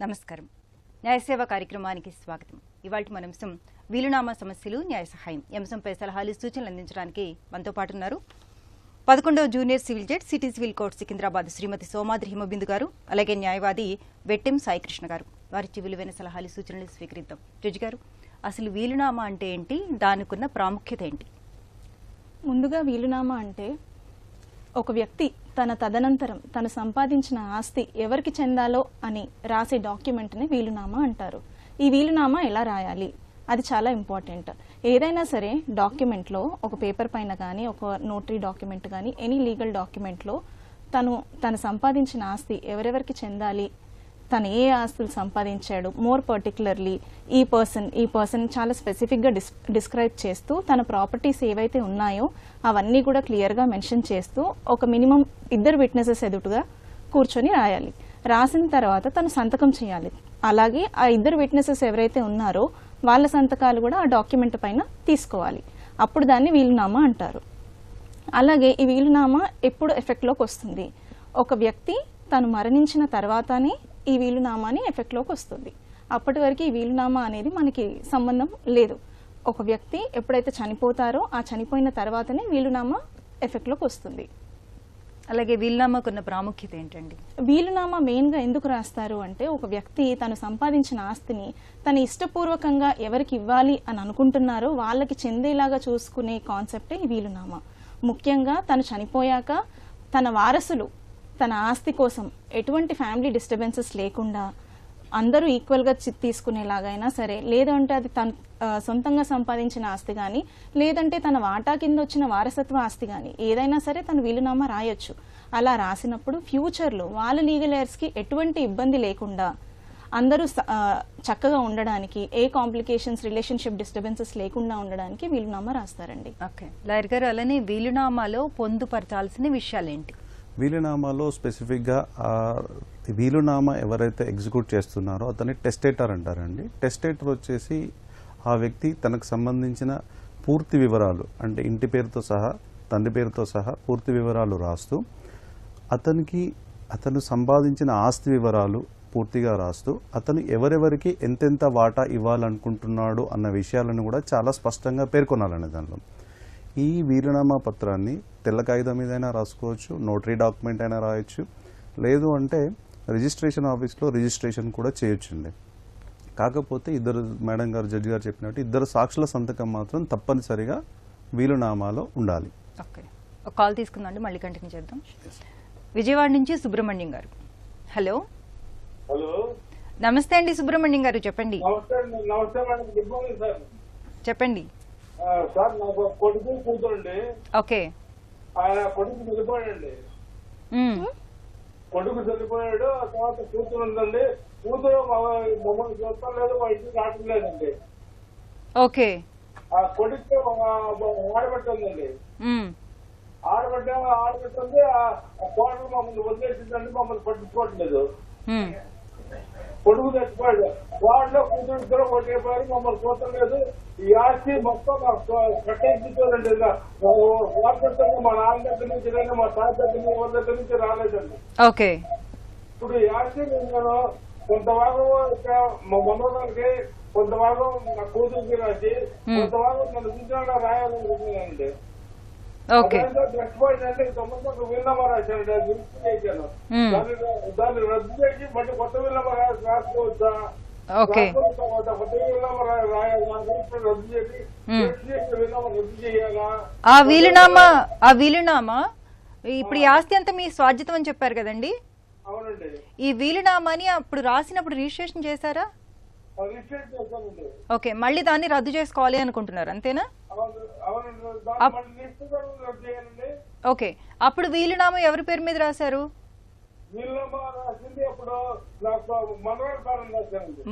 నమస్కారం. న్యాయసేవ కార్యక్రమానికి స్వాగతం. ఇవాల్టి మన అంశం వీలునామా సమస్యలు న్యాయ సహాయం. ఈ అంశంపై సలహాలు సూచనలు అందించడానికి మనతో పాటు ఉన్నారు 11వ junior civil judge city civil court Secunderabad Shrimati Somadri Himabindu గారు, అలాగే న్యాయవాది వెట్టెం సాయికృష్ణ గారు. వారి విలువైన సలహాలు సూచనలు స్వీకరిద్దాం. జడ్జి గారు, అసలు వీలునామా అంటే ఏంటి, దానికున్న ప్రాముఖ్యత ఏంటి? ముందుగా వీలునామా అంటే ఒక వ్యక్తి తన తదనంతరం తను సంపాదించిన ఆస్తి ఎవరికి చెందాలో అని రాసే డాక్యుమెంట్ని వీలునామా అంటారు. ఈ వీలునామా ఎలా రాయాలి, అది చాలా ఇంపార్టెంట్. ఏదైనా సరే డాక్యుమెంట్లో, ఒక పేపర్ పైన కానీ, ఒక నోటరీ డాక్యుమెంట్ కానీ, ఎనీ లీగల్ డాక్యుమెంట్లో తను సంపాదించిన ఆస్తి ఎవరెవరికి చెందాలి, తను ఏ ఆస్తులు సంపాదించాడు, మోర్ పర్టికులర్లీ ఈ పర్సన్ చాలా స్పెసిఫిక్గా డిస్క్రైబ్ చేస్తూ తన ప్రాపర్టీస్ ఏవైతే ఉన్నాయో అవన్నీ కూడా క్లియర్గా మెన్షన్ చేస్తూ ఒక మినిమం 2 విట్నెసెస్ ఎదుటుగా కూర్చొని రాయాలి. రాసిన తర్వాత తను సంతకం చేయాలి. అలాగే ఆ 2 విట్నెసెస్ ఎవరైతే ఉన్నారో వాళ్ళ సంతకాలు కూడా ఆ డాక్యుమెంట్ పైన తీసుకోవాలి. అప్పుడు దాన్ని వీలునామా అంటారు. అలాగే ఈ వీలునామా ఎప్పుడు ఎఫెక్ట్లోకి వస్తుంది? ఒక వ్యక్తి తను మరణించిన తర్వాతనే ఈ వీలునామాని ఎఫెక్ట్లోకి వస్తుంది. అప్పటి వరకు ఈ వీలునామా అనేది మనకి సంబంధం లేదు. ఒక వ్యక్తి ఎప్పుడైతే చనిపోతారో ఆ చనిపోయిన తర్వాతనే వీలునామా ఎఫెక్ట్లోకి వస్తుంది. అలాగే వీలునామాకున్న ప్రాముఖ్యత ఏంటండి? వీలునామా మెయిన్గా ఎందుకు రాస్తారు అంటే, ఒక వ్యక్తి తను సంపాదించిన ఆస్తిని తన ఇష్టపూర్వకంగా ఎవరికి ఇవ్వాలి అని అనుకుంటున్నారో వాళ్ళకి చెందేలాగా చూసుకునే కాన్సెప్టే ఈ వీలునామా. ముఖ్యంగా తను చనిపోయాక తన వారసులు తన ఆస్తి కోసం ఎటువంటి ఫ్యామిలీ డిస్టర్బెన్సెస్ లేకుండా అందరూ ఈక్వల్గా తీసుకునేలాగైనా సరే, లేదంటే అది తను సొంతంగా సంపాదించిన ఆస్తి కానీ, లేదంటే తన వాటా కింద వచ్చిన వారసత్వ ఆస్తి కానీ, ఏదైనా సరే తను వీలునామా రాయొచ్చు. అలా రాసినప్పుడు ఫ్యూచర్లో వాళ్ళ లీగల్ ఎయిర్స్కి ఎటువంటి ఇబ్బంది లేకుండా అందరూ చక్కగా ఉండడానికి, ఏ కాంప్లికేషన్స్, రిలేషన్షిప్ డిస్టర్బెన్సెస్ లేకుండా ఉండడానికి వీలునామా రాస్తారండి. ఓకే లాయర్ గారు, అలానే వీలునామాలో పొందుపరచాల్సిన విషయాలేంటి? వీలునామాలో స్పెసిఫిక్గా వీలునామా ఎవరైతే ఎగ్జిక్యూట్ చేస్తున్నారో అతన్ని టెస్టేటర్ అంటారండి. టెస్టేటర్ వచ్చేసి ఆ వ్యక్తి తనకు సంబంధించిన పూర్తి వివరాలు, అంటే ఇంటి పేరుతో సహా, తండ్రి పేరుతో సహా పూర్తి వివరాలు రాస్తూ అతను సంపాదించిన ఆస్తి వివరాలు పూర్తిగా రాస్తూ అతను ఎవరెవరికి ఎంతెంత వాటా ఇవ్వాలనుకుంటున్నాడు అన్న విషయాలను కూడా చాలా స్పష్టంగా పేర్కొనాలనే దానిలో. ఈ వీలునామా పత్రాన్ని తెల్ల కాగితం మీదైనా రాసుకోవచ్చు, నోటరీ డాక్యుమెంట్ అయినా రాయొచ్చు, లేదు అంటే రిజిస్ట్రేషన్ ఆఫీస్లో రిజిస్ట్రేషన్ కూడా చేయొచ్చండి. కాకపోతే మేడం గారు, జడ్జి గారు చెప్పినట్టు 2 సాక్షుల సంతకం మాత్రం తప్పనిసరిగా వీలునామాలో ఉండాలి. ఓకే, ఒక కాల్ తీసుకుందాం, మళ్ళీ కంటిన్యూ చేద్దాం. విజయవాడ నుంచి సుబ్రహ్మణ్యం గారు. హలో. హలో, నమస్తే అండి సుబ్రహ్మణ్యం గారు, చెప్పండి. నమస్తే మేడం, గుడ్ మార్నింగ్ సార్. చెప్పండి సార్, నాకు కొడుకు కూతురండి. ఓకే. ఆయన కొడుకు చనిపోయాడండి. కొడుకు చనిపోయాడు, తర్వాత కూతురు ఉందండి. కూతురు మమ్మల్ని చూస్తాం లేదు, మా ఇంటికి రావటం లేదండి. ఓకే. ఆ కొడుకు ఆడబెట్ట ఉందండి. ఆడబెట్ట ఉంది. ఆ కోడలు మమ్మల్ని వదిలేసిందండి, మమ్మల్ని పట్టించుకోవట్లేదు. కొడుకు చచ్చిపోయాడు, వాళ్ళు కూతురు ఇద్దరు కొట్టేపోయారు, మమ్మల్ని చూడటం లేదు. ఈ ఆస్తి మొత్తం కట్టేసుకోరండి. మా నాన్న దగ్గర నుంచి కానీ, మా సార్ దగ్గర నుంచి, ఎవరి దగ్గర నుంచి రాలేదండి. ఓకే. ఇప్పుడు ఈ ఆస్తి నేను కొంత భాగం మా మనోళ్ళకి, కొంత భాగం నా కూతురికి రాసి, కొంత భాగం నన్ను చూసిన రాయాలనుకుంటున్నానండి. చచ్చిపోయిందంటే తొమ్మిది వీలునామా రాశానండి, అది చేశాను. దాన్ని రద్దు చేసి మళ్ళీ కొత్త వీలునామా రాసుకోవచ్చా? ఆ వీలునామా ఇప్పుడు ఈ ఆస్తి అంతా మీ స్వాధ్యతం అని చెప్పారు కదండి. అవునండి. ఈ వీలునామాని అప్పుడు రాసినప్పుడు రిజిస్ట్రేషన్ చేశారా? ఓకే, మళ్ళీ దాన్ని రద్దు చేసుకోవాలి అనుకుంటున్నారు, అంతేనా? ఓకే, అప్పుడు వీలునామా ఎవరి పేరు మీద రాశారు?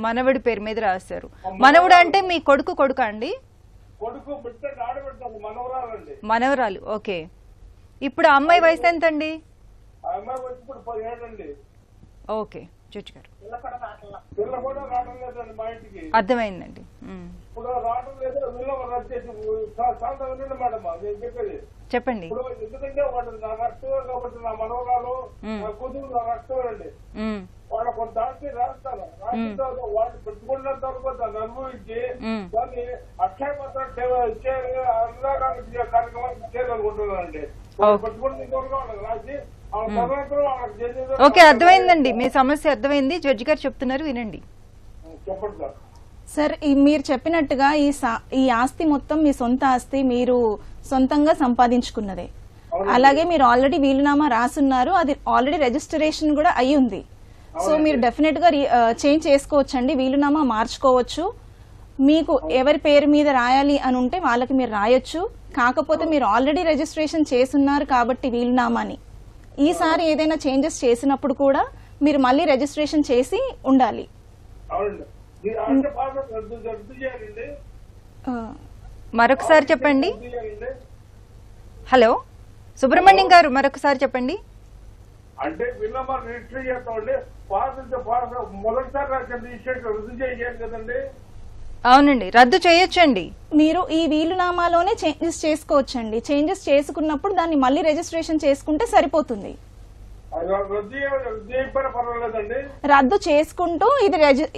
మనవడి పేరు మీద రాశారు. మనవడు అంటే మీ కొడుకు అండి? మనవరాలు. ఓకే. ఇప్పుడు అమ్మాయి వయసు ఎంత అండి? ఓకే జడ్జి గారు, అర్థమైందండి. చెప్పండి. ఎందుకంటే వాళ్ళు నా రక్తం కాబట్టి నా మనవరాలు, నా కూతురు నా రక్తం అండి. వాళ్ళ కొంత ఆస్తి రాస్తారు. రాసిన తర్వాత వాళ్ళు పెట్టుకున్నంత వరకు దాన్ని అనుభవించి దాన్ని అక్షయ పత్రం కార్యక్రమానికి చేయాలనుకుంటున్నానండి. పెట్టుకున్నంత వరకు వాళ్ళకి రాసి తదనంతరం వాళ్ళకి చేసేది. ఓకే, అర్థమైందండి, మీ సమస్య అర్థమైంది. జడ్జి గారు చెప్తున్నారు, వినండి. చెప్పండి సార్. సార్ మీరు చెప్పినట్టుగా ఈ ఆస్తి మొత్తం మీ సొంత ఆస్తి, మీరు సొంతంగా సంపాదించుకున్నదే. అలాగే మీరు ఆల్రెడీ వీలునామా రాసున్నారు, అది ఆల్రెడీ రిజిస్ట్రేషన్ కూడా అయి ఉంది. సో మీరు డెఫినెట్ గా చేంజ్ చేసుకోవచ్చండి, వీలునామా మార్చుకోవచ్చు. మీకు ఎవరి పేరు మీద రాయాలి అని ఉంటే వాళ్ళకి మీరు రాయొచ్చు. కాకపోతే మీరు ఆల్రెడీ రిజిస్ట్రేషన్ చేసున్నారు కాబట్టి వీలునామాని ఈసారి ఏదైనా చేంజెస్ చేసినప్పుడు కూడా మీరు మళ్ళీ రిజిస్ట్రేషన్ చేసి ఉండాలి. మరొకసారి చెప్పండి. హలో సుబ్రహ్మణ్యం గారు, మరొకసారి చెప్పండి. అంటే వీలునామా రిజిస్టర్ చేస్తామండి. మొదటిసారి రిజిస్ట్రేషన్ రద్దు చేయాలి కదండి. అవునండి, రద్దు చేయొచ్చండి. మీరు ఈ వీలునామాలోనే చేంజెస్ చేసుకోవచ్చండి. చేంజెస్ చేసుకున్నప్పుడు దాన్ని మళ్ళీ రిజిస్ట్రేషన్ చేసుకుంటే సరిపోతుంది. రద్దు చేసుకుంటూ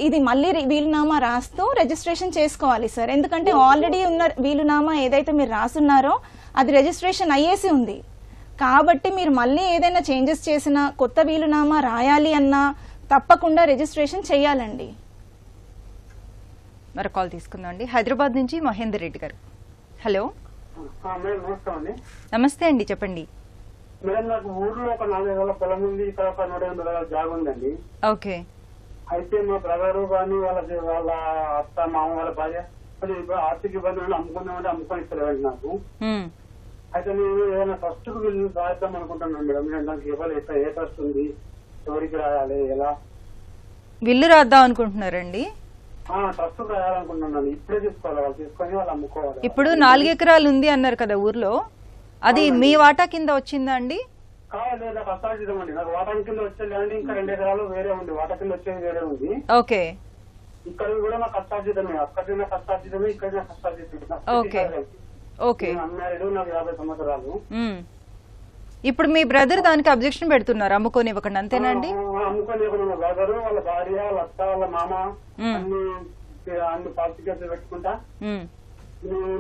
ఇది మళ్ళీ వీలునామా రాస్తూ రిజిస్ట్రేషన్ చేసుకోవాలి సార్. ఎందుకంటే ఆల్రెడీ ఉన్న వీలునామా ఏదైతే మీరు రాసున్నారో అది రిజిస్ట్రేషన్ అయ్యేసి ఉంది. కాబట్టి మీరు మళ్ళీ ఏదైనా చేంజెస్ చేసినా కొత్త వీలునామా రాయాలి అన్నా తప్పకుండా రిజిస్ట్రేషన్ చేయాలండి. మరో కాల్ తీసుకుందాం అండి. హైదరాబాద్ నుంచి మహేందర్ రెడ్డి గారు. హలో నమస్తే అండి, చెప్పండి. మేడం, నాకు ఊర్లో ఒక 4 ఎకరాల పొలం ఉంది, ఇక్కడ ఒక 180 ఎకరాల జాగా ఉందండి. ఓకే. అయితే మా బ్రదరు కానీ వాళ్ళ అత్త మామ వాళ్ళ భార్య ఆర్థిక ఇబ్బందులు అమ్ముకుందామంటే అమ్ముకొని ఇస్తలేదండి నాకు. అయితే నేను ఏదైనా ట్రస్ట్ కు వీళ్ళు రాద్దాం అనుకుంటున్నాను మేడం. నేను నాకు ఏ ట్రస్ట్ ఉంది, ఎవరికి రాయాలి, ఎలా విల్లు రాద్దాం అనుకుంటున్నారండి? ట్రస్ట్ రాయాలనుకుంటున్నాను. ఇప్పుడే తీసుకోవాలి, వాళ్ళు తీసుకొని వాళ్ళు అమ్ముకోవాలి. ఇప్పుడు 4 ఎకరాలు ఉంది అన్నారు కదా ఊర్లో, అది మీ వాటా కింద వచ్చిందా అండి? కావాలి, నాకు అసాధ్యం అండి. నాకు వాటా కింద వచ్చే ల్యాండ్ ఇంకా 2 ఎకరాలు వేరే ఉంది, వాటా కింద వచ్చేది వేరే ఉంది. ఓకే. ఇక్కడ కూడా నాకు కష్టార్జితమే, అక్కడ నాకు కష్టార్జితమే, ఇక్కడ నాకు కష్టార్జితమే. Okay okay. అమ్మాయిడు నాకు 50 సంవత్సరాలు. ఇప్పుడు మీ బ్రదర్ దానికి అబ్జెక్షన్ పెడుతున్నారు, అమ్ముకొని ఇవ్వకండి, అంతేనా అండి? అమ్ముకొని ఇవ్వకుండా బ్రదరు, వాళ్ళ భార్య, వాళ్ళ అత్త, వాళ్ళ మామ అన్ని పార్టీ కేసులు పెట్టుకుంటా.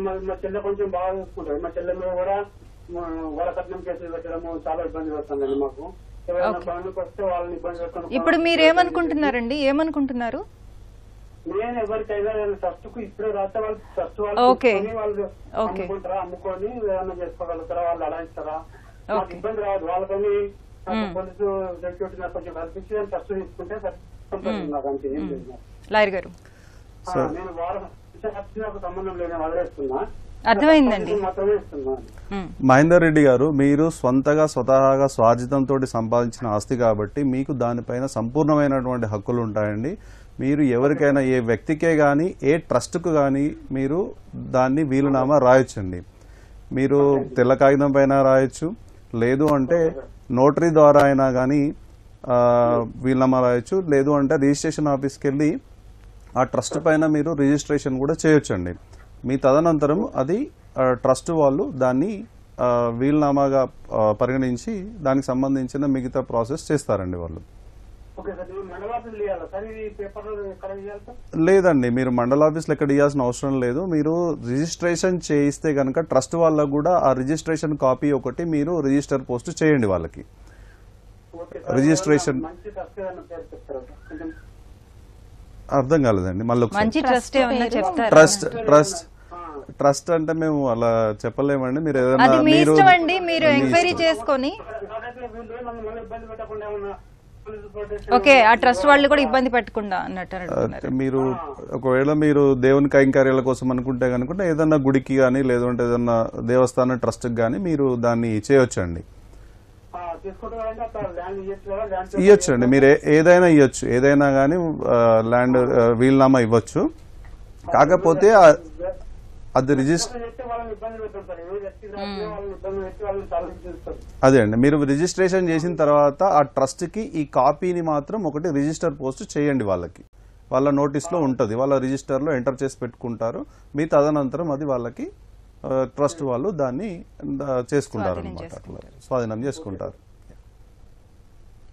మా చెల్లె కొంచెం బాగా చూసుకుంటారు. మా చెల్లె మీద కూడా వరకట్నం కేసులు పెట్టడము చాలా ఇబ్బంది పడుతుందండి మాకు. ఎవరైనా పనులకు వస్తే వాళ్ళని ఇబ్బంది పెట్టుకుంటాం. ఇప్పుడు మీరు ఏమనుకుంటున్నారండి, ఏమనుకుంటున్నారు? నేను ఎవరికైనా ట్రస్ట్ కు ఇప్పుడే రాస్తే వాళ్ళు ట్రస్ట్ వాళ్ళు అమ్ముకుంటారా, అమ్ముకొని ఏమైనా చేసుకోగలుగుతారా, వాళ్ళు అలా ఇస్తారా, నాకు ఇబ్బంది రాదు. వాళ్ళతోని పోలీసు సెక్యూరిటీ నాకు కొంచెం కల్పించి ట్రస్ట్ తీసుకుంటే సంతోషం నాకు. అంతే, ఏం లేదు. లాయర్ గారు, నేను నాకు సంబంధం లేదని వదిలేస్తున్నా, అర్థమైందండి. మాత్రమే ఇస్తున్నాను. మహేందర్ రెడ్డి గారు, మీరు స్వతహాగా స్వార్జితంతో సంపాదించిన ఆస్తి కాబట్టి మీకు దానిపైన సంపూర్ణమైనటువంటి హక్కులు ఉంటాయండి. మీరు ఎవరికైనా, ఏ వ్యక్తికే కానీ, ఏ ట్రస్ట్కు కానీ మీరు దాన్ని వీలునామా రాయొచ్చండి. మీరు తెల్ల కాగితం పైన రాయొచ్చు, లేదు అంటే నోటరీ ద్వారా అయినా కానీ వీలునామా రాయొచ్చు, లేదు అంటే రిజిస్ట్రేషన్ ఆఫీస్కి వెళ్ళి ఆ ట్రస్ట్ పైన మీరు రిజిస్ట్రేషన్ కూడా చేయొచ్చండి. మీ తదనంతరం అది ట్రస్ట్ వాళ్ళు దాన్ని వీలునామాగా పరిగణించి దానికి సంబంధించిన మిగతా ప్రాసెస్ చేస్తారండి వాళ్ళు. లేదండి, మీరు మండల ఆఫీస్లో ఎక్కడ ఇవ్వాల్సిన అవసరం లేదు. మీరు రిజిస్ట్రేషన్ చేయిస్తే కనుక ట్రస్ట్ వాళ్ళకు కూడా ఆ రిజిస్ట్రేషన్ కాపీ ఒకటి మీరు రిజిస్టర్ పోస్ట్ చేయండి వాళ్ళకి. రిజిస్ట్రేషన్ అర్థం కాలేదండి, మళ్ళీ ట్రస్ట్ అంటే మేము అలా చెప్పలేమండి. మీరు ఏదైనా మీరు ఎంక్వైరీ చేసుకొని ఓకే, ఆ ట్రస్ట్ వాళ్ళు కూడా ఇబ్బంది పెట్టకుండా అన్నట్టు. మీరు ఒకవేళ మీరు దేవుని కైంకర్యాల కోసం అనుకుంటే కనుక ఏదన్నా గుడికి కానీ, లేదంటే ఏదన్నా దేవస్థానం ట్రస్ట్ కానీ మీరు దాన్ని చేయొచ్చండి. ఇవ్వచ్చండి, మీరు ఏదైనా ఇవ్వచ్చు, ఏదైనా కానీ ల్యాండ్ వీలునామా ఇవ్వచ్చు. కాకపోతే అది అదే అండి, మీరు రిజిస్ట్రేషన్ చేసిన తర్వాత ఆ ట్రస్ట్ కి ఈ కాపీని మాత్రం ఒకటి రిజిస్టర్ పోస్ట్ చేయండి వాళ్ళకి. వాళ్ళ నోటీస్ లో ఉంటుంది, వాళ్ళ రిజిస్టర్ లో ఎంటర్ చేసి పెట్టుకుంటారు. మీ తదనంతరం అది వాళ్ళకి ట్రస్ట్ వాళ్ళు దాన్ని చేసుకుంటారు అనమాట, స్వాధీనం చేసుకుంటారు.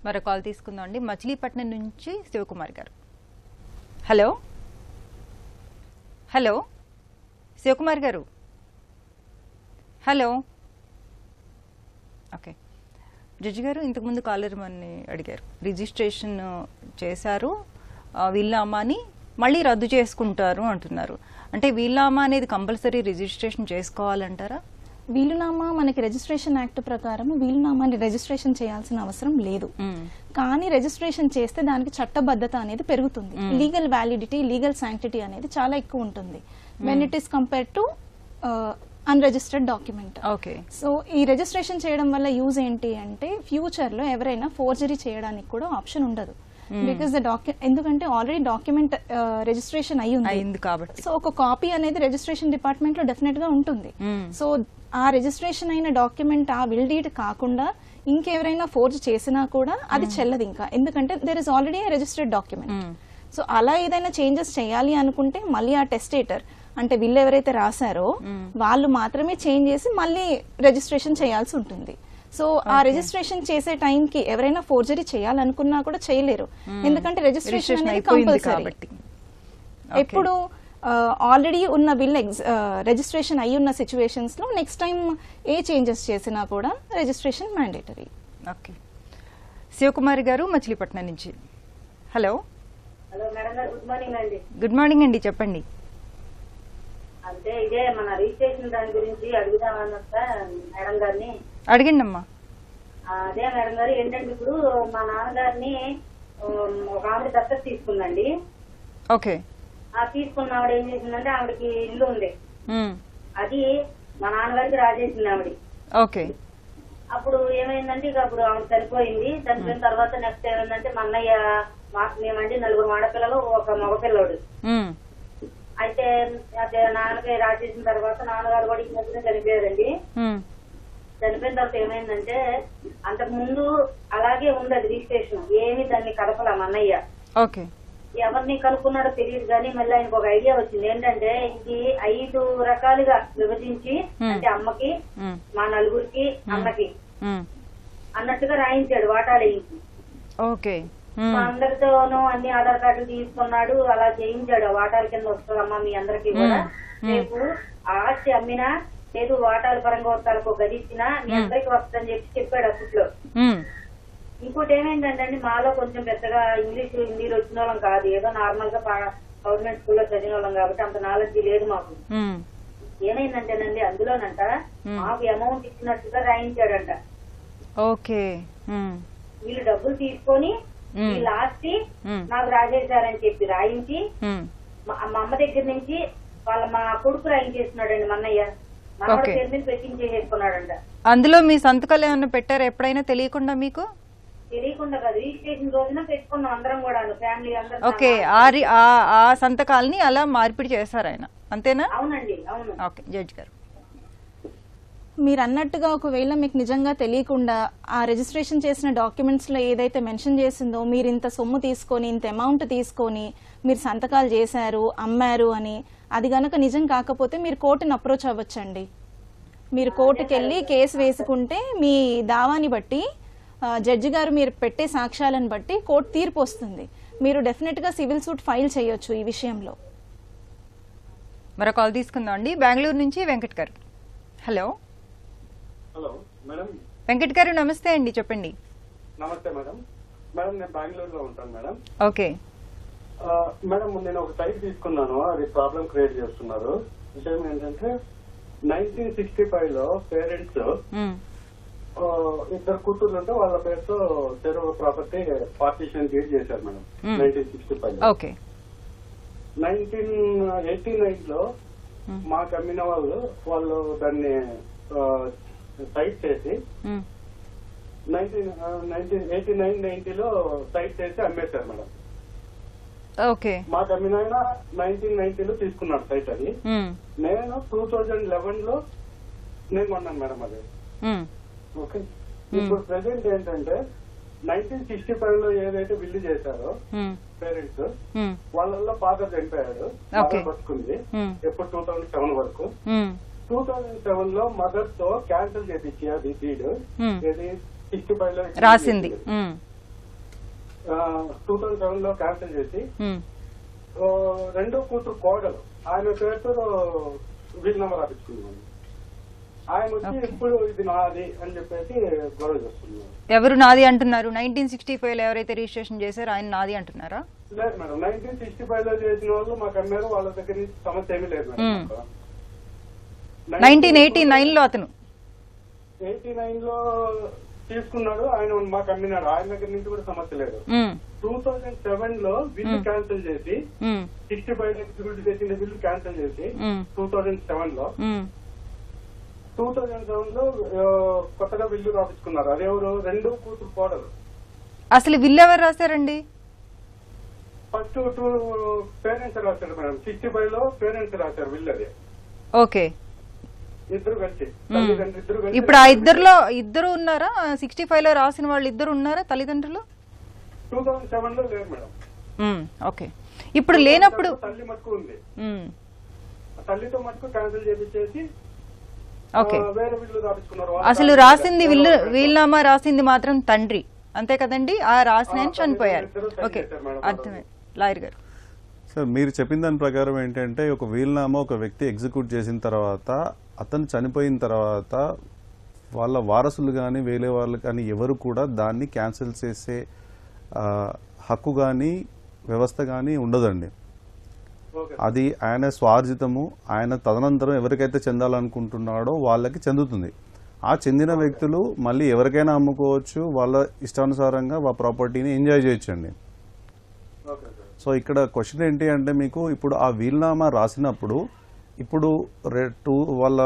మరో కాల్ తీసుకుందాం అండి. మచిలీపట్నం నుంచి శివకుమార్ గారు. హలో హలో శివకుమార్ గారు. హలో. ఓకే జడ్జి గారు, ఇంతకుముందు కాలర్ మనని అడిగారు, రిజిస్ట్రేషన్ చేశారు వీళ్ళామాని మళ్ళీ రద్దు చేసుకుంటారు అంటున్నారు. అంటే వీళ్ళామా అనేది కంపల్సరీ రిజిస్ట్రేషన్ చేసుకోవాలంటారా? వీలునామా మనకి రిజిస్ట్రేషన్ యాక్ట్ ప్రకారం వీలునామాని రిజిస్ట్రేషన్ చేయాల్సిన అవసరం లేదు. కానీ రిజిస్ట్రేషన్ చేస్తే దానికి చట్టబద్ధత అనేది పెరుగుతుంది. లీగల్ వ్యాలిడిటీ, లీగల్ శాంక్టిటీ అనేది చాలా ఎక్కువ ఉంటుంది when it is compare to unregistered document. Okay. So ఈ రిజిస్ట్రేషన్ చేయడం వల్ల యూజ్ ఏంటి అంటే ఫ్యూచర్ లో ఎవరైనా ఫోర్జరీ చేయడానికి కూడా ఆప్షన్ ఉండదు. బికాస్ ఎందుకంటే ఆల్రెడీ డాక్యుమెంట్ రిజిస్ట్రేషన్ అయ్యింది కాబట్టి. సో ఒక కాపీ అనేది రిజిస్ట్రేషన్ డిపార్ట్మెంట్ లో డెఫినెట్ గా ఉంటుంది. సో ఆ రిజిస్ట్రేషన్ అయిన డాక్యుమెంట్ ఆ విల్ డీడ్ కాకుండా ఇంకెవరైనా ఫోర్జ్ చేసినా కూడా అది చెల్లదు ఇంకా, ఎందుకంటే there is already registered document. So అలా ఏదైనా చేంజెస్ చేయాలి అనుకుంటే మళ్ళీ ఆ టెస్టేటర్ అంటే వీళ్ళు ఎవరైతే రాశారో వాళ్ళు మాత్రమే చేంజ్ చేసి మళ్ళీ రిజిస్ట్రేషన్ చేయాల్సి ఉంటుంది. సో ఆ రిజిస్ట్రేషన్ చేసే టైంకి ఎవరైనా ఫోర్జరీ చేయాలనుకున్నా కూడా చేయలేరు, ఎందుకంటే రిజిస్ట్రేషన్ అనేది కంపల్సరీ. ఎప్పుడు ఆల్రెడీ ఉన్న బిల్ రిజిస్ట్రేషన్ అయి ఉన్న సిచ్యువేషన్స్ లో నెక్స్ట్ టైం ఏ చేంజెస్ చేసినా కూడా రిజిస్ట్రేషన్ మ్యాండేటరీ. ఓకే. శివకుమారి గారు మచిలీపట్నం నుంచి. హలో. హలో మేడం గారు, గుడ్ మార్నింగ్ అండి. గుడ్ మార్నింగ్ అండి, చెప్పండి. అంటే ఇదే మన రిజిస్ట్రేషన్ దాని గురించి అడుగుదామన్న మేడం గారిని. అడిగండి అమ్మా. అదే మేడం గారు, ఏంటంటే ఇప్పుడు మా నాన్నగారిని ఒక ఆవిడ దత్తత తీసుకుందండి. ఓకే. ఆ తీసుకున్న ఆవిడ ఏం చేసిందంటే ఆవిడకి ఇల్లు ఉంది, అది మా నాన్నగారికి రాజేసింది ఆవిడ. ఓకే. అప్పుడు ఏమైందంటే ఇక అప్పుడు ఆవిడ చనిపోయింది. చనిపోయిన తర్వాత నెక్స్ట్ ఏమైందంటే మా అన్నయ్య మేమండి 4 ఆడపిల్లలు, ఒక మగపిల్లడు. అయితే నాన్నకి రాసేసిన తర్వాత నాన్నగారు కూడా ఈ మధ్యన చనిపోయారండి. చనిపోయిన తర్వాత ఏమైందంటే అంతకు ముందు అలాగే ఉంది అది రిజిస్ట్రేషన్, ఏమి దాన్ని కదపలా మా అన్నయ్య. ఓకే. ఎవరిని కనుక్కున్నాడో తెలియదు కానీ మళ్ళీ ఆయనకు ఒక ఐడియా వచ్చింది. ఏంటంటే ఇది 5 రకాలుగా విభజించి, అంటే అమ్మకి, మా నలుగురికి, అన్నకి అన్నట్టుగా రాయించాడు వాటాలు వేయించి. ఓకే. మా అందరితోనూ అన్ని ఆధార్ కార్డులు తీసుకున్నాడు, అలా చేయించాడు. వాటాల కింద వస్తుందమ్మా మీ అందరికి కూడా, రేపు ఆస్తి అమ్మినా లేదు వాటాల పరంగా వస్తాలకు గది ఇచ్చినా మీ అందరికి వస్తుందని చెప్పాడు అప్పట్లో. ఇంకోటి ఏమైందంటే మాలో కొంచెం పెద్దగా ఇంగ్లీష్ హిందీలో వచ్చిన వాళ్ళం కాదు, ఏదో నార్మల్ గా గవర్నమెంట్ స్కూల్లో చదివిన వాళ్ళం కాబట్టి అంత నాలెడ్జ్ లేదు మాకు. ఏమైందంటేనండి అందులోనంట మాకు అమౌంట్ ఇచ్చినట్టుగా రాయించాడంట. ఓకే. వీళ్ళు డబ్బులు తీసుకొని వీళ్ళ ఆస్తి నాకు రాజేశారని చెప్పి రాయించి మా అమ్మ దగ్గర నుంచి మా కొడుకు రాయించేస్తున్నాడండి మన్నయ్య. మనోడి పేరు మీద పెట్టించేసుకున్నాడంట. అందులో మీ సంతకాలు ఏమన్నా పెట్టారా ఎప్పుడైనా తెలియకుండా? మీకు తెలియకుండా కాదు, రిజిస్ట్రేషన్ రోజున పెట్టుకున్నాం అందరం కూడా, ఫ్యామిలీ అందరం. ఓకే. ఆ సంతకాలని అలా మార్పిడి చేశారు ఆయన, అంతేనా? అవునండి, అవును. ఓకే జడ్జి గారు. మీరు అన్నట్టుగా ఒకవేళ మీకు నిజంగా తెలియకుండా ఆ రిజిస్ట్రేషన్ చేసిన డాక్యుమెంట్స్ లో ఏదైతే మెన్షన్ చేసిందో మీరు ఇంత సొమ్ము తీసుకొని ఇంత అమౌంట్ తీసుకొని మీరు సంతకాలు చేశారు, అమ్మారు అని, అది గనక నిజం కాకపోతే మీరు కోర్టుని అప్రోచ్ అవ్వచ్చండి. మీరు కోర్టుకి వెళ్ళి కేసు వేసుకుంటే మీ దావాని బట్టి జడ్జి గారు మీరు పెట్టే సాక్ష్యాలను బట్టి కోర్టు తీర్పు వస్తుంది. మీరు డెఫినెట్ గా సివిల్ సూట్ ఫైల్ చేయొచ్చు ఈ విషయంలో. మరో కాల్ తీసుకుందాం అండి. బెంగళూరు నుంచి వెంకట్ గారు. హలో. Hello madam. వెంకట్ గారు నమస్తే అండి, చెప్పండి. నమస్తే మేడం. మేడం నేను బెంగళూరులో ఉంటాను మేడం. ఓకే. మేడం నేను ఒక సైట్ తీసుకున్నాను, అది ప్రాబ్లం క్రియేట్ చేస్తున్నారు. విషయం ఏంటంటే 1965 లో పేరెంట్స్ 2 కూతుర్లు ఉంటే వాళ్ళ పేరుతో చెరువు ప్రాపర్టీ పార్టీషన్ డీడ్ చేశారు మేడం 1965 లో. ఓకే. 1989 లో మాకు అమ్మిన వాళ్ళు దాన్ని సైట్ చేసి 1989-90 లో సైట్ చేసి అమ్మేశారు మేడం. ఓకే. మాకు అమ్మిన 1990 లో తీసుకున్నాడు సైట్. అది నేను 2011 లో నేను కొన్నాను మేడం అది. ఓకే. ఇప్పుడు ప్రెసెంట్ ఏంటంటే 1965 లో ఏదైతే బిల్లు చేశారో పేరెంట్స్, వాళ్ళల్లో ఫాదర్ చనిపోయాడు, మదర్ బతుకుంది ఎప్పుడు 2007 వరకు. 2007 లో మదర్ తో క్యాన్సిల్ చేపించి అది డీడ్ ఏది 65 లో రాసింది. 2007 లో క్యాన్సిల్ చేసి ఉమ్, రెండో కూతురు కోడలు ఆయన పేరుతో వీలునామా రాపించుకున్నాను. ఆయన వచ్చి ఇప్పుడు ఇది నాది అని చెప్పేసి గొడవ చేస్తున్నారు. ఎవరు నాది అంటున్నారు? 1965 లో ఎవరైతే రిజిస్ట్రేషన్ చేశారో ఆయన నాది అంటున్నారా? లేదు మేడం, 1965 లో చేసిన వాళ్ళు మాకు అమ్మారు, వాళ్ళ దగ్గర నుంచి సమస్య ఏమీ లేదు మేడం. 1989 లో అతను 89 లో తీసుకున్నాడు, ఆయన మాకు అమ్మినాడు, ఆయన దగ్గర నుంచి కూడా సమస్య లేదు. 2007 లో బిల్లు క్యాన్సిల్ చేసి 65 ఎగ్జిక్యూటివ్ చేసిన బిల్లు క్యాన్సిల్ చేసి 2007 లో 2007 లో కొత్తగా బిల్లు రాపించుకున్నారు. అదెవరు? రెండో కూతురు కోడలు. అసలు బిల్లు ఎవరు రాశారండి? ఫస్ట్ 2 పేరెంట్స్ రాశారు మేడం. 65 లో పేరెంట్స్ రాశారు బిల్లు. అది ఓకే. ఇద్దరు కలిసి, తల్లిదండ్రులు ఇద్దరు కలిసి. ఇప్పుడు ఆ ఇద్దరులో ఇద్దరు ఉన్నారా? 65 లో రాసిన వాళ్ళు ఇద్దరు ఉన్నారా తల్లిదండ్రులు? 2007 లో లేరు మేడం. ఓకే. ఇప్పుడు లేనప్పుడు తల్లి మటుకు ఉంది. తల్లితో మటుకు క్యాన్సిల్ చేపించేసి ఓకే వేరే బిల్లు రాపించుకున్నారు. అసలు రాసింది వీలునామా రాసింది మాత్రం తండ్రి, అంతే కదండి? ఆ రాసిన ఆయన చనిపోయారు. ఓకే, అర్థమైంది లాయర్ గారు. సార్, మీరు చెప్పిన దాని ప్రకారం ఏంటంటే ఒక వీలునామా ఒక వ్యక్తి ఎగ్జిక్యూట్ చేసిన తర్వాత అతను చనిపోయిన తర్వాత వాళ్ళ వారసులు కానీ వేరే వాళ్ళు కానీ ఎవరు కూడా దాన్ని క్యాన్సిల్ చేసే హక్కు కానీ వ్యవస్థ కానీ ఉండదండి. అది ఆయన స్వార్జితము. ఆయన తదనంతరం ఎవరికైతే చెందాలనుకుంటున్నాడో వాళ్ళకి చెందుతుంది. ఆ చెందిన వ్యక్తులు మళ్ళీ ఎవరికైనా అమ్ముకోవచ్చు, వాళ్ళ ఇష్టానుసారంగా ఆ ప్రాపర్టీని ఎంజాయ్ చేయొచ్చండి. సో ఇక్కడ క్వశ్చన్ ఏంటి అంటే మీకు ఇప్పుడు ఆ వీలునామా రాసినప్పుడు ఇప్పుడు వాళ్ళ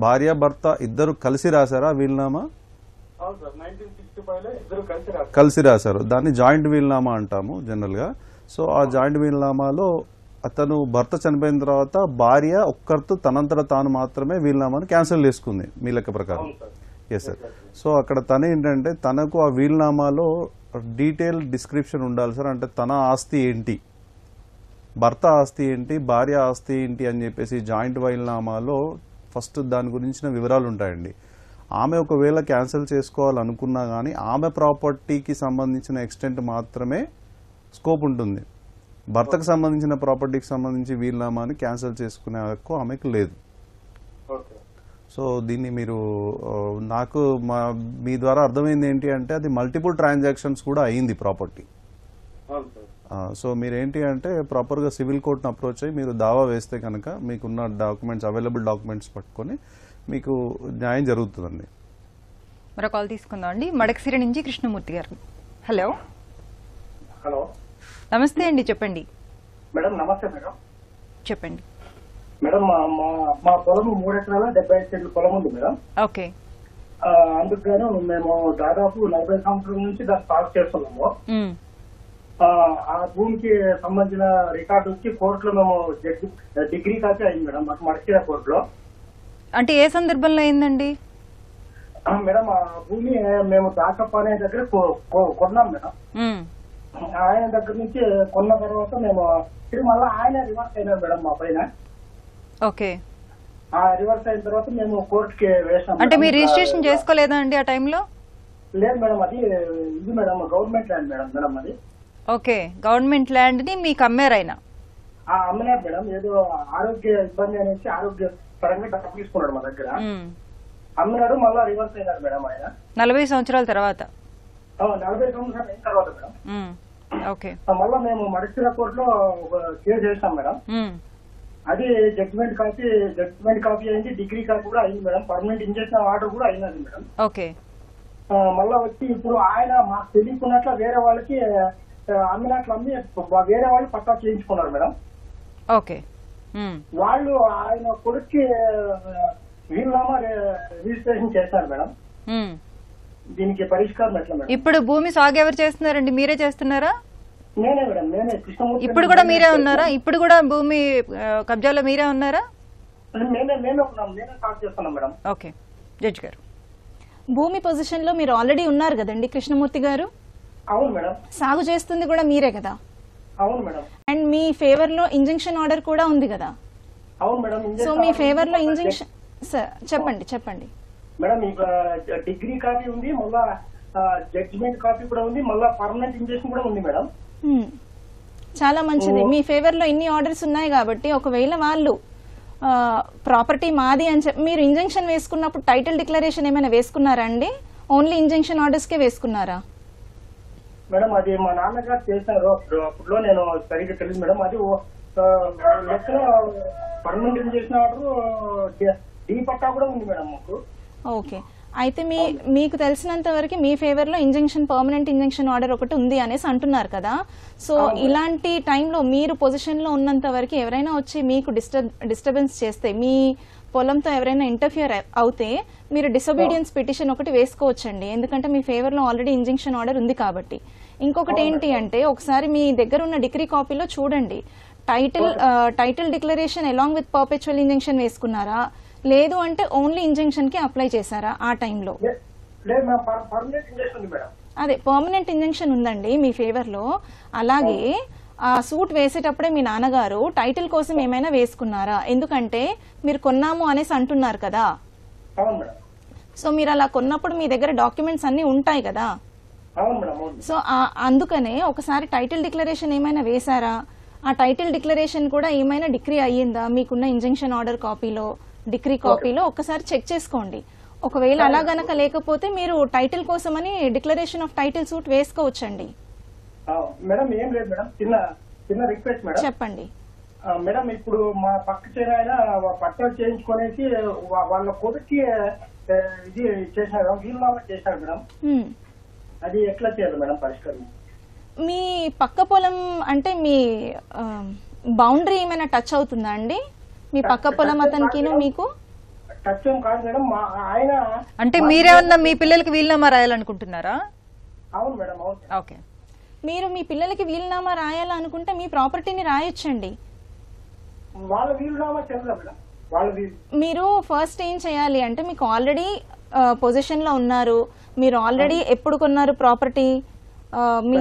భార్య భర్త ఇద్దరు కలిసి రాశారా వీలునామా? కలిసి రాశారు. దాన్ని జాయింట్ వీలునామా అంటాము జనరల్ గా. సో ఆ జాయింట్ వీలునామాలో అతను భర్త చనిపోయిన తర్వాత భార్య ఒక్కరితో తనంతట తాను మాత్రమే వీలునామాను క్యాన్సిల్ చేసుకుంది మీ లెక్క ప్రకారం. Yes sir. సో అక్కడ తన ఏంటంటే తనకు ఆ వీలునామాలో డీటెయిల్ డిస్క్రిప్షన్ ఉండాలి సార్. అంటే తన ఆస్తి ఏంటి, భర్త ఆస్తి ఏంటి, భార్య ఆస్తి ఏంటి అని చెప్పేసి జాయింట్ వీలునామాలో ఫస్ట్ దాని గురించిన వివరాలు ఉంటాయండి. ఆమె ఒకవేళ క్యాన్సిల్ చేసుకోవాలనుకున్నా కానీ ఆమె ప్రాపర్టీకి సంబంధించిన ఎక్స్టెంట్ మాత్రమే స్కోప్ ఉంటుంది. భర్తకు సంబంధించిన ప్రాపర్టీకి సంబంధించి వీలునామాని క్యాన్సిల్ చేసుకునే హక్కు ఆమెకు లేదు. సో దీన్ని మీరు నాకు మీ ద్వారా అర్థమైంది ఏంటి అంటే అది మల్టిపుల్ ట్రాన్సాక్షన్స్ కూడా అయ్యింది ప్రాపర్టీ. సో మీరేంటి అంటే ప్రాపర్గా సివిల్ కోర్టును అప్రోచ్ అయ్యి మీరు దావా వేస్తే కనుక మీకున్న డాక్యుమెంట్స్ అవైలబుల్ డాక్యుమెంట్స్ పట్టుకొని మీకు న్యాయం జరుగుతుందండి. మరో కాల్ తీసుకుందాం అండి. మడకసిరి నుంచి కృష్ణమూర్తి గారు. హలో. హలో, నమస్తే అండి, చెప్పండి. మేడం నమస్తే మేడం. చెప్పండి మేడం. మా పొలం 3 ఎకరాల 75 సెంట్ల పొలం ఉంది మేడం. ఓకే. అందుకని మేము దాదాపు 40 సంవత్సరాల నుంచి దాన్ని సాగు చేస్తున్నాము. ఆ భూమికి సంబంధించిన రికార్డు వచ్చి కోర్టులో మేము డిగ్రీ కాపీ అయింది మేడం, మాకు మడకసిర కోర్టులో. అంటే ఏ సందర్భంలో అయిందండి? మేడం ఆ భూమి మేము దాసప్ప అనే దగ్గర కొన్నాం మేడం. ఆయన దగ్గర నుంచి కొన్న తర్వాత మేము మళ్ళీ ఆయన రివర్స్ అయినారు మేడం మా పైన. ఓకే. ఆ రివర్స్ అయిన తర్వాత మేము కోర్టుకి వేసాం. అంటే మీరు రిజిస్ట్రేషన్ చేసుకోలేదా అండి ఆ టైంలో? లేదు మేడం, అది ఇది మేడం గవర్నమెంట్ ల్యాండ్ మేడం అది. ఓకే, గవర్నమెంట్ ల్యాండ్ ని మీకు అమ్మారు ఆయన? అమ్మినారు మేడం. ఏదో ఆరోగ్య ఇబ్బంది అనేసి ఆరోగ్య పరంగా డబ్బు తీసుకున్నాడు మా దగ్గర. అమ్మినాడు, మళ్ళా రివర్స్ అయినారు మేడం ఆయన 40 సంవత్సరాల తర్వాత. 40 సంవత్సరాలు అయిన తర్వాత మేడం. ఓకే. మళ్ళా మేము మడకసిర కోర్టులో కేసు చేస్తాం మేడం. అది జడ్జిమెంట్ కాపీ అయింది, డిగ్రీ కాపీ కూడా అయింది మేడం, పర్మనెంట్ ఇంజక్షన్ ఆర్డర్ కూడా అయినది మేడం. ఓకే. మళ్ళా వచ్చి ఇప్పుడు ఆయన మాకు తెలియకున్నట్లు వేరే వాళ్ళకి అమ్మినట్లు అమ్మి వేరే వాళ్ళు పట్టా చేయించుకున్నారు మేడం. ఓకే. వాళ్ళు ఆయన కొడుక్కి వీలునామా రిజిస్ట్రేషన్ చేశారు మేడం. దీనికి పరిష్కారం ఎట్లా మేడం? ఇప్పుడు భూమి సాగు ఎవరు చేస్తున్నారండి? మీరే చేస్తున్నారా? నేనే మేడం, నేనే కృష్ణమూర్తి. ఇప్పుడు కూడా మీరే ఉన్నారా? ఇప్పుడు కూడా భూమి కబ్జాలో మీరే ఉన్నారా? నేనే సాగు చేస్తున్నాం మేడం. ఓకే. జడ్జి గారు, భూమి పొజిషన్ లో మీరు ఆల్రెడీ ఉన్నారు కదండి కృష్ణమూర్తి గారు? అవును మేడం. సాగు చేస్తుంది కూడా మీరే కదా? అవును మేడం. అండ్ మీ ఫేవర్ లో ఇంజంక్షన్ ఆర్డర్ కూడా ఉంది కదా? అవును మేడం. సో మీ ఫేవర్ లో ఇంజంక్షన్ చెప్పండి. మేడం డిగ్రీ కాపీ ఉంది, మళ్ళా జడ్జిమెంట్ కాపీ కూడా ఉంది, మళ్ళీ పర్మనెంట్ ఇంజెక్షన్ కూడా ఉంది మేడం. చాలా మంచిది. మీ ఫేవర్ లో ఇన్ని ఆర్డర్స్ ఉన్నాయి కాబట్టి ఒకవేళ వాళ్ళు ప్రాపర్టీ మాది అని చెప్పి మీరు ఇంజంక్షన్ వేసుకున్నప్పుడు టైటిల్ డిక్లరేషన్ ఏమైనా వేసుకున్నారా అండి? ఓన్లీ ఇంజంక్షన్ ఆర్డర్స్ కే వేసుకున్నారా? మేడం అది మా నాన్నగారు చేశారు అప్పుడులో, నేను సరిగ్గా తెలియదు మేడం. అది లెక్కలో పర్మనెంట్ ఇంజెక్షన్ ఆర్డర్ డి పట్టా కూడా ఉంది మేడం మాకు. ఓకే, అయితే మీకు తెలిసినంత వరకు మీ ఫేవర్ లో ఇంజంక్షన్ పర్మనెంట్ ఇంజంక్షన్ ఆర్డర్ ఒకటి ఉంది అనేసి అంటున్నారు కదా. సో ఇలాంటి టైంలో మీరు పొజిషన్ లో ఉన్నంత వరకు ఎవరైనా వచ్చి మీకు డిస్టర్బెన్స్ చేస్తే, మీ పొలంతో ఎవరైనా ఇంటర్ఫియర్ అవుతే మీరు డిసొబీడియన్స్ పిటిషన్ ఒకటి వేసుకోవచ్చండి. ఎందుకంటే మీ ఫేవర్ లో ఆల్రెడీ ఇంజంక్షన్ ఆర్డర్ ఉంది కాబట్టి. ఇంకొకటి ఏంటి అంటే ఒకసారి మీ దగ్గర ఉన్న డిగ్రీ కాపీలో చూడండి, title declaration along with perpetual injunction వేసుకున్నారా, లేదు అంటే ఓన్లీ ఇంజంక్షన్ కి అప్లై చేశారా ఆ టైంలో? అదే పర్మనెంట్ ఇంజంక్షన్ ఉందండి మీ ఫేవర్ లో. అలాగే ఆ సూట్ వేసేటప్పుడే మీ నాన్నగారు టైటిల్ కోసం ఏమైనా వేసుకున్నారా? ఎందుకంటే మీరు కొన్నాము అనేసి అంటున్నారు కదా. సో మీరు అలా కొన్నప్పుడు మీ దగ్గర డాక్యుమెంట్స్ అన్ని ఉంటాయి కదా. సో అందుకనే ఒకసారి టైటిల్ డిక్లరేషన్ ఏమైనా వేశారా, ఆ టైటిల్ డిక్లరేషన్ కూడా ఏమైనా డిగ్రీ అయ్యిందా మీకున్న ఇంజంక్షన్ ఆర్డర్ కాపీలో, డిగ్రీ కాపీలో ఒక్కసారి చెక్ చేసుకోండి. ఒకవేళ అలా గనక లేకపోతే మీరు టైటిల్ కోసమని డిక్లరేషన్ ఆఫ్ టైటిల్ సూట్ వేసుకోవచ్చండి. మేడం ఏం లేదు మేడం, చిన్న రిక్వెస్ట్ మేడం. చెప్పండి మేడం. ఇప్పుడు మా పక్క చేరైనా పట్టాలు చేయించుకునేసి వాళ్ళ కొడుక్కి ఇది చేశారు, వీలునామా చేశారు మేడం. అది ఎట్లా చేయాలి మేడం పరిష్కారం? మీ పక్క పొలం అంటే మీ బౌండరీ ఏమైనా టచ్ అవుతుందా అండి? మీ పక్క పొలం అతనికి మీకు టచ్ ఏం కాదు మేడం. ఆయన అంటే మీరేమన్నా మీ పిల్లలకి వీలునామా రాయాలనుకుంటున్నారా? అవును మేడం, అవును. ఓకే, మీరు మీ పిల్లలకి వీలునామా రాయాలనుకుంటే మీ ప్రాపర్టీని రాయొచ్చండి. వాళ్ళ వీలునామా చెల్లదా మేడం? మీరు ఫస్ట్ ఏం చేయాలి అంటే, మీకు ఆల్రెడీ పొజిషన్ లో ఉన్నారు, మీరు ఆల్రెడీ ఎప్పుడు కొన్నారు ప్రాపర్టీ? మీ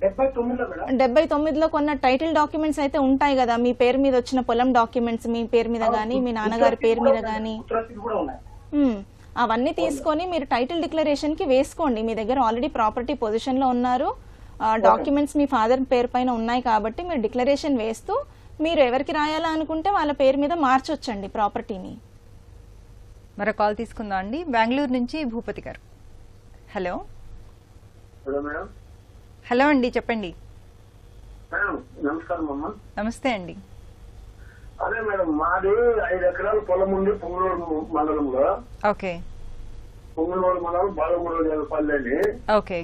79లో కొన్న టైటిల్ డాక్యుమెంట్స్ అయితే ఉంటాయి కదా, మీ పేరు మీద వచ్చిన పొలం డాక్యుమెంట్స్ మీ పేరు మీద గానీ మీ నాన్నగారి పేరు మీద గానీ అవన్నీ తీసుకొని మీరు టైటిల్ డిక్లరేషన్ కి వేసుకోండి. మీ దగ్గర ఆల్రెడీ ప్రాపర్టీ పొజిషన్ లో ఉన్నారు, డాక్యుమెంట్స్ మీ ఫాదర్ పేరు పైన ఉన్నాయి కాబట్టి మీరు డిక్లరేషన్ వేస్తూ మీరు ఎవరికి రాయాలా అనుకుంటే వాళ్ళ పేరు మీద మార్చొచ్చండి ప్రాపర్టీని. మరో కాల్ తీసుకుందాం అండి. బెంగళూరు నుంచి భూపతి గారు. హలో. హలో అండి, చెప్పండి. నమస్కారం అమ్మా. నమస్తే అండి. అదే మేడం, మాది 5 ఎకరాల పొలం ఉంది పొంగనూరు మండలంలో. ఓకే. పొంగనూరు మండలం బాలమూరు పల్లెని. ఓకే.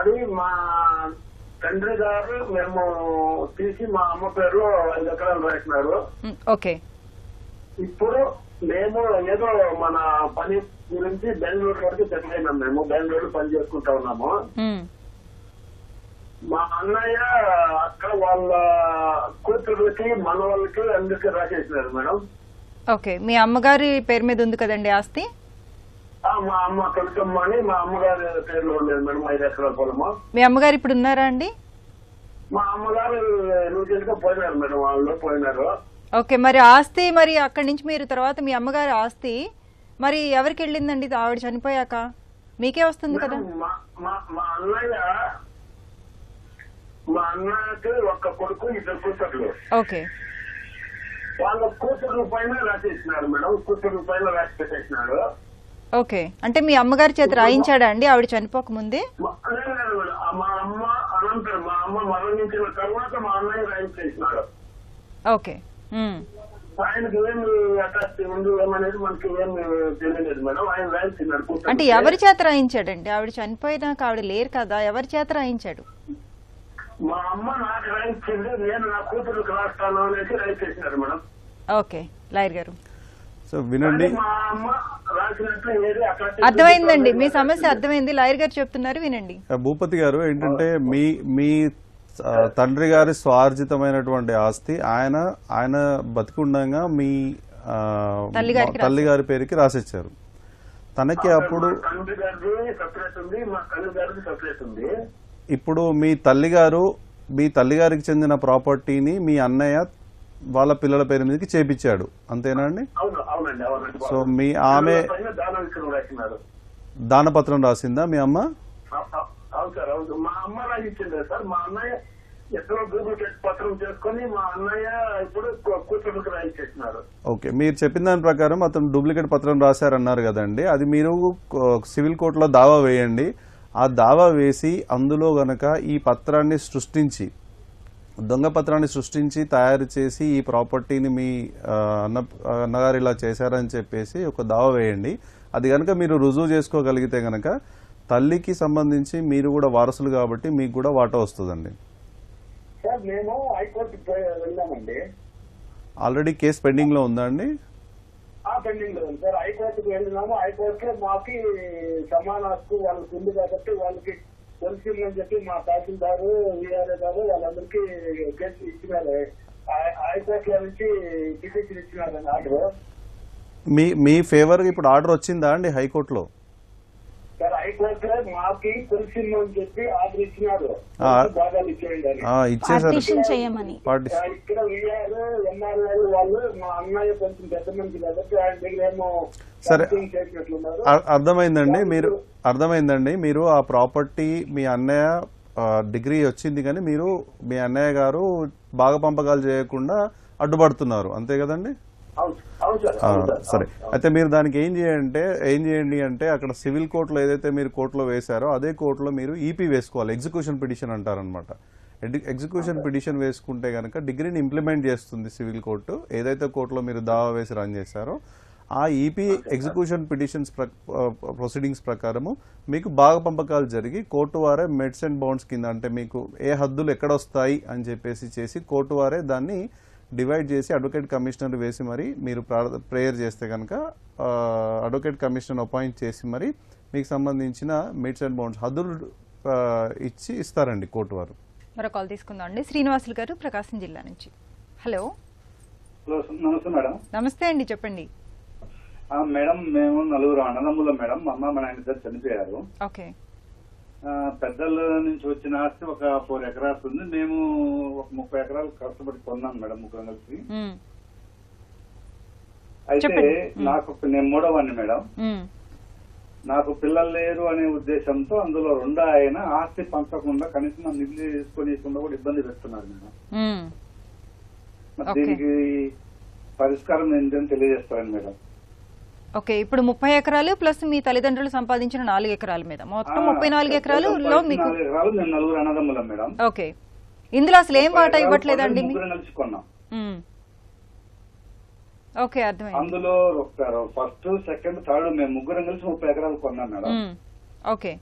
అది మా తండ్రి గారు మేము తీసి మా అమ్మ పేరు 5 ఎకరాలు రాసినారు. ఓకే. ఇప్పుడు మేము ఏదో మన పని గురించి బెంగళూరు వరకు సెటిల్ అయినాం. మేము బెంగళూరు పని చేసుకుంటా ఉన్నాము. మా అన్నయ్య అక్కడ వాళ్ళ కూతురుకి మనవాళ్ళకి అందరికి రాసేసినారు మేడం. ఓకే, మీ అమ్మగారి పేరు మీద ఉంది కదండి ఆస్తి? మా అమ్మ తొలికమ్మ అని మా అమ్మగారి పేరులో ఉండేది మేడం 5 ఎకరాల పొలము. మీ అమ్మగారు ఇప్పుడు ఉన్నారా అండి? మా అమ్మగారు రీసెంట్ గా పోయినారు మేడం, వాళ్ళు పోయినారు. ఓకే, మరి ఆస్తి మరి అక్కడి నుంచి మీరు తర్వాత మీ అమ్మగారి ఆస్తి మరి ఎవరికి వెళ్ళిందండి? ఆవిడ చనిపోయాక మీకే వస్తుంది కదా? మా అన్నకి ఒక్క కొడుకు 2 కూతుర్లు. ఓకే. వాళ్ళ కూతురు పైన రాసేసినారు మేడం, కూతురు పైన రాసి పెట్టేసినారు. ఓకే, అంటే మీ అమ్మగారి చేత రాయించాడా అండి ఆవిడ చనిపోక ముందే? మా అమ్మ అనంతరం మా అమ్మ మరణించిన తర్వాత మా అన్నయ్య రాయించేసినాడు. ఓకే. ఆయనకి ఏమి అటాచ్ ఉంది ఏమనేది మనకి ఏమి తెలియలేదు మేడం, ఆయన రాయించినాడు. అంటే ఎవరి చేత రాయించాడండి? ఆవిడ చనిపోయినాక ఆవిడ లేరు కదా, ఎవరి చేత రాయించాడు? మా అమ్మ నాకు రాయించింది, నేను నా కూతురుకి రాస్తాను అనేసి రాయించేసినారు మేడం. ఓకే లాయర్ గారు. సో వినండి, మా అమ్మ రాసినట్టు ఏది అటాచ్. అర్థమైందండి, మీ సమస్య అర్థమైంది. లాయర్ గారు చెప్తున్నారు వినండి. భూపతి గారు ఏంటంటే మీ తండ్రి గారి స్వార్జితమైనటువంటి ఆస్తి ఆయన బతికుండగా మీ తల్లిగారి పేరుకి రాసిచ్చారు. తనకి అప్పుడు తండ్రి గారిది సపరేట్ ఉంది, మా తల్లి గారిది సపరేట్ ఉంది. ఇప్పుడు మీ తల్లిగారికి చెందిన ప్రాపర్టీని మీ అన్నయ్య వాళ్ళ పిల్లల పేరు మీదకి చేపించాడు, అంతేనా అండి? అవునండి. సో మీ ఆమె దానపత్రం రాసిందా మీ అమ్మ? అవును సార్, అవును. మా అమ్మ నాకు ఇచ్చింది సార్. మా అన్నయ్య ఎక్కడో డూప్లికేట్ పత్రం చేసుకుని మా అన్నయ్య ఇప్పుడు కూతురుకు రాయించేస్తున్నారు. ఓకే, మీరు చెప్పిన దాని ప్రకారం అతను డూప్లికేట్ పత్రం రాశారన్నారు కదండి, అది మీరు సివిల్ కోర్టులో దావా వేయండి. ఆ దావా వేసి అందులో గనక ఈ పత్రాన్ని సృష్టించి, దొంగ పత్రాన్ని సృష్టించి తయారు చేసి ఈ ప్రాపర్టీని మీ అన్నగారు ఇలా చేశారని చెప్పేసి ఒక దావా వేయండి. అది కనుక మీరు రుజువు చేసుకోగలిగితే గనక తల్లికి సంబంధించి మీరు కూడా వారసులు కాబట్టి మీకు కూడా వాటా వస్తుందండి. సార్ మేము హైకోర్టుకి వెళ్ళామండి. ఆల్రెడీ కేసు పెండింగ్ లో ఉందా అండి? పెండింగ్ లో ఉంది సార్. హైకోర్టుకి వెళ్ళినాము. హైకోర్టులో మాకి సమాన హక్కు వాళ్ళకి ఉంది కాబట్టి వాళ్ళకి తెలిసిందని చెప్పి మా తహసీల్దారు, వీఆర్ఏ గారు వాళ్ళందరికీ కేసు ఇచ్చినారు. హైకోర్టులో నుంచి పిటిషన్ ఇచ్చినారండి ఆర్డర్. మీ ఫేవర్ ఇప్పుడు ఆర్డర్ వచ్చిందా అండి హైకోర్టులో? సార్ హైకోర్టులో మాకి తెలిసిందని చెప్పి ఆర్డర్ ఇచ్చినారు. భాగాలు ఇచ్చేయండి అని. పార్టీషన్ చేయమని. ఇక్కడ వీఆర్, ఎంఆర్ఓ వాళ్ళు మా అన్నయ్య కొంచెం పెద్ద మంది కాబట్టి ఆయన దగ్గర ఏమో సరే, చేసినట్లున్నారు. అర్థమైందండి. మీరు ఆ ప్రాపర్టీ మీ అన్నయ్య డిగ్రీ వచ్చింది కానీ మీరు మీ అన్నయ్య గారు బాగా పంపకాలు చేయకుండా అడ్డుపడుతున్నారు, అంతే కదండి? సరే, అయితే మీరు దానికి ఏం చేయండి అంటే అక్కడ సివిల్ కోర్టులో ఏదైతే మీరు కోర్టులో వేశారో అదే కోర్టులో మీరు ఈపీ వేసుకోవాలి. ఎగ్జిక్యూషన్ పిటిషన్ అంటారనమాట. ఎగ్జిక్యూషన్ పిటిషన్ వేసుకుంటే కనుక డిగ్రీని ఇంప్లిమెంట్ చేస్తుంది సివిల్ కోర్టు. ఏదైతే కోర్టులో మీరు దావా వేసి రన్ చేశారో ఆ ఈపీ ఎగ్జిక్యూషన్ పిటిషన్స్ ప్రొసీడింగ్స్ ప్రకారము మీకు బాగా పంపకాలు జరిగి కోర్టు వారే మెట్స్ అండ్ బౌండ్స్ కింద, అంటే మీకు ఏ హద్దులు ఎక్కడొస్తాయి అని చెప్పేసి చేసి కోర్టు వారే దాన్ని డివైడ్ చేసి అడ్వకేట్ కమిషనర్ వేసి మరి మీరు ప్రేయర్ చేస్తే కనుక అడ్వకేట్ కమిషనర్ అపాయింట్ చేసి మరి మీకు సంబంధించిన మిడ్స్ అండ్ బౌండ్స్ హద్దులు ఇస్తారండి కోర్టు వారు. మరో కాల్ తీసుకుందాం అండి. శ్రీనివాసులు గారు ప్రకాశం జిల్లా నుంచి. హలో. నమస్తే మేడం. నమస్తే అండి, చెప్పండి. మేడం మేము 4 అన్నదమ్ములం మేడం. మా అమ్మ మా నాయన ఇద్దరు చనిపోయారు. ఓకే. పెద్దల నుంచి వచ్చిన ఆస్తి ఒక 4 ఎకరాలు ఉంది. మేము ఒక 30 ఎకరాలు కష్టపడి కొన్నాం మేడం ముగ్గురం కలిసి. అయితే నేను 3వ మేడం. నాకు పిల్లలు లేరు అనే ఉద్దేశంతో అందులో 2 ఆయన ఆస్తి పంచకుండా కనీసం నన్ను ఇల్లు తీసుకొని కూడా ఇబ్బంది పెడుతున్నారు మేడం. దీనికి పరిష్కారం ఏంటని తెలియజేస్తారని మేడం. ఓకే, ఇప్పుడు 30 ఎకరాలు ప్లస్ మీ తల్లిదండ్రులు సంపాదించిన 4 ఎకరాల మీద మొత్తం 34 ఎకరాలు మీకు. మేము 4 అన్నదమ్ములం మేడం. ఓకే, ఇందులో అసలు ఏం వాటా ఇవ్వట్లేదండి? కలిసి కొన్నాం. ఓకే, అర్థమైంది. అందులో ఫస్ట్, సెకండ్, థర్డ్ మేము ముగ్గురం కలిసి 30 ఎకరాలు కొన్నాం మేడం. ఓకే.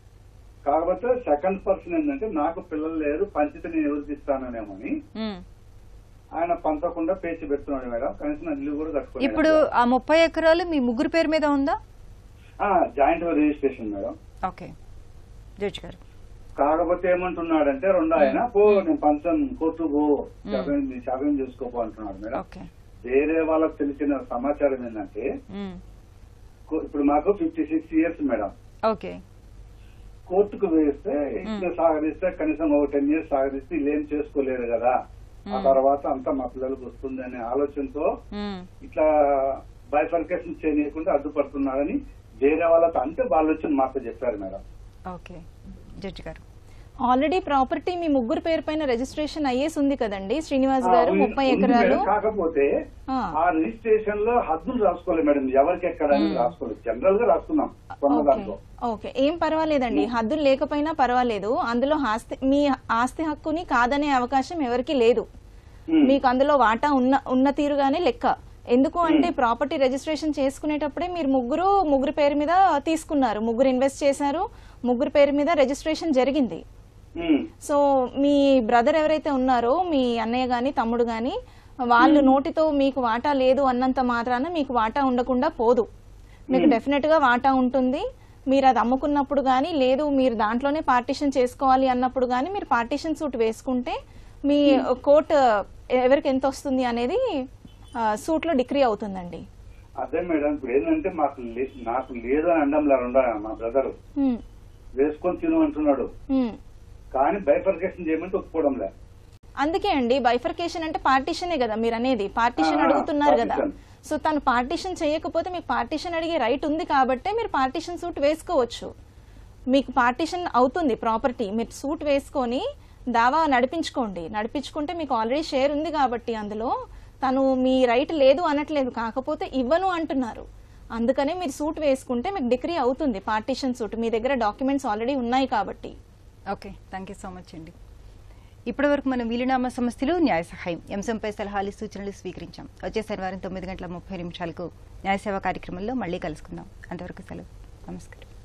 కాకపోతే సెకండ్ పర్సన్ ఏంటంటే నాకు పిల్లలు లేరు, పంచితే నేను ఎవరికి ఇస్తాననేమని ఆయన పంచకుండా పేచి పెడుతున్నాడు మేడం. కనీసం ఇల్లు కూడా కట్టుకున్నాడు. ఇప్పుడు ఆ 30 ఎకరాలు మీ ముగ్గురు పేరు మీద ఉందా? Joint registration madam. Okay, judge గారు. కాకపోతే ఏమంటున్నాడంటే 2 ఆయన నేను పంచం కోర్టు పో షాపింగ్ చేసుకోపో అంటున్నాడు మేడం. వేరే వాళ్ళకి తెలిసిన సమాచారం ఏంటంటే ఇప్పుడు మాకు 56 ఇయర్స్ మేడం. ఓకే. కోర్టుకు వేస్తే ఇట్లా సాగరిస్తే కనీసం ఒక 10 years సాగరిస్తే ఇల్లేం చేసుకోలేరు కదా, ఆ తర్వాత అంతా మా పిల్లలకు వస్తుంది అనే ఆలోచనతో ఇట్లా బైఫర్కేషన్ చేయకుండా అడ్డుపడుతున్నారని వేరే వాళ్ళతో అంటే వాళ్ళు వచ్చి మాతో చెప్పారు మేడం. ఓకే, జడ్జి గారు. ఆల్రెడీ ప్రాపర్టీ మీ ముగ్గురు పేరు పైన రిజిస్ట్రేషన్ అయ్యేసి ఉంది కదండి శ్రీనివాస్ గారు, 30 ఎకరాలు. కాకపోతే ఆ రిజిస్ట్రేషన్ లో హద్దులు రాసుకోలేదు మేడం, ఎవరికి ఎక్కడ రాసుకోలేదు, జనరల్ గా రాసుకున్నాం. ఓకే, ఏం పర్వాలేదండి, హద్దులు లేకపోయినా పర్వాలేదు. అందులో మీ ఆస్తి హక్కుని కాదనే అవకాశం ఎవరికి లేదు. మీకు అందులో వాటా ఉన్న తీరుగానే లెక్క. ఎందుకు అంటే ప్రాపర్టీ రిజిస్ట్రేషన్ చేసుకునేటప్పుడే మీరు ముగ్గురు పేరు మీద తీసుకున్నారు, ముగ్గురు ఇన్వెస్ట్ చేశారు, ముగ్గురు పేరు మీద రిజిస్ట్రేషన్ జరిగింది. సో మీ బ్రదర్ ఎవరైతే ఉన్నారో, మీ అన్నయ్య గాని తమ్ముడు గాని, వాళ్ళు నోటితో మీకు వాటా లేదు అన్నంత మాత్రాన మీకు వాటా ఉండకుండా పోదు. మీకు డెఫినెట్ గా వాటా ఉంటుంది. మీరు అది అమ్ముకున్నప్పుడు గానీ, లేదు మీరు దాంట్లోనే పార్టీషన్ చేసుకోవాలి అన్నప్పుడు గానీ మీరు పార్టీషన్ సూట్ వేసుకుంటే మీ కోర్టు ఎవరికి ఎంత వస్తుంది అనేది సూట్ లో డిగ్రీ అవుతుందండి. అదే మేడం, ఇప్పుడు ఏంటంటే నాకు లేదు అని అండంలా మా బ్రదర్ వేసుకొని తిను అంటున్నాడు, కానీ బైఫర్కేషన్ చేయమంటే ఒప్పుకోవడం లేదు. అందుకే అండి బైఫర్కేషన్ అంటే పార్టీషనే కదా మీరు అనేది, పార్టీషన్ అడుగుతున్నారు కదా. సో తను పార్టీషన్ చేయకపోతే మీకు పార్టీషన్ అడిగే రైట్ ఉంది కాబట్టే మీరు పార్టీషన్ సూట్ వేసుకోవచ్చు. మీకు పార్టీషన్ అవుతుంది ప్రాపర్టీ, మీరు సూట్ వేసుకొని దావా నడిపించుకుంటే మీకు ఆల్రెడీ షేర్ ఉంది కాబట్టి అందులో తను మీ రైట్ లేదు అనట్లేదు, కాకపోతే ఇవ్వను అంటున్నారు. అందుకనే మీరు సూట్ వేసుకుంటే మీకు డిగ్రీ అవుతుంది పార్టీషన్ సూట్, మీ దగ్గర డాక్యుమెంట్స్ ఆల్రెడీ ఉన్నాయి కాబట్టి. Okay, thank you so much అండి. ఇప్పటి వరకు మనం వీలునామా సమస్యలు, న్యాయ సహాయం అంశంపై సలహాలు సూచనలు స్వీకరించాం. వచ్చే శనివారం 9:30 న్యాయ సేవా కార్యక్రమంలో మళ్ళీ కలుసుకుందాం. అంతవరకు సెలవు. నమస్కారం.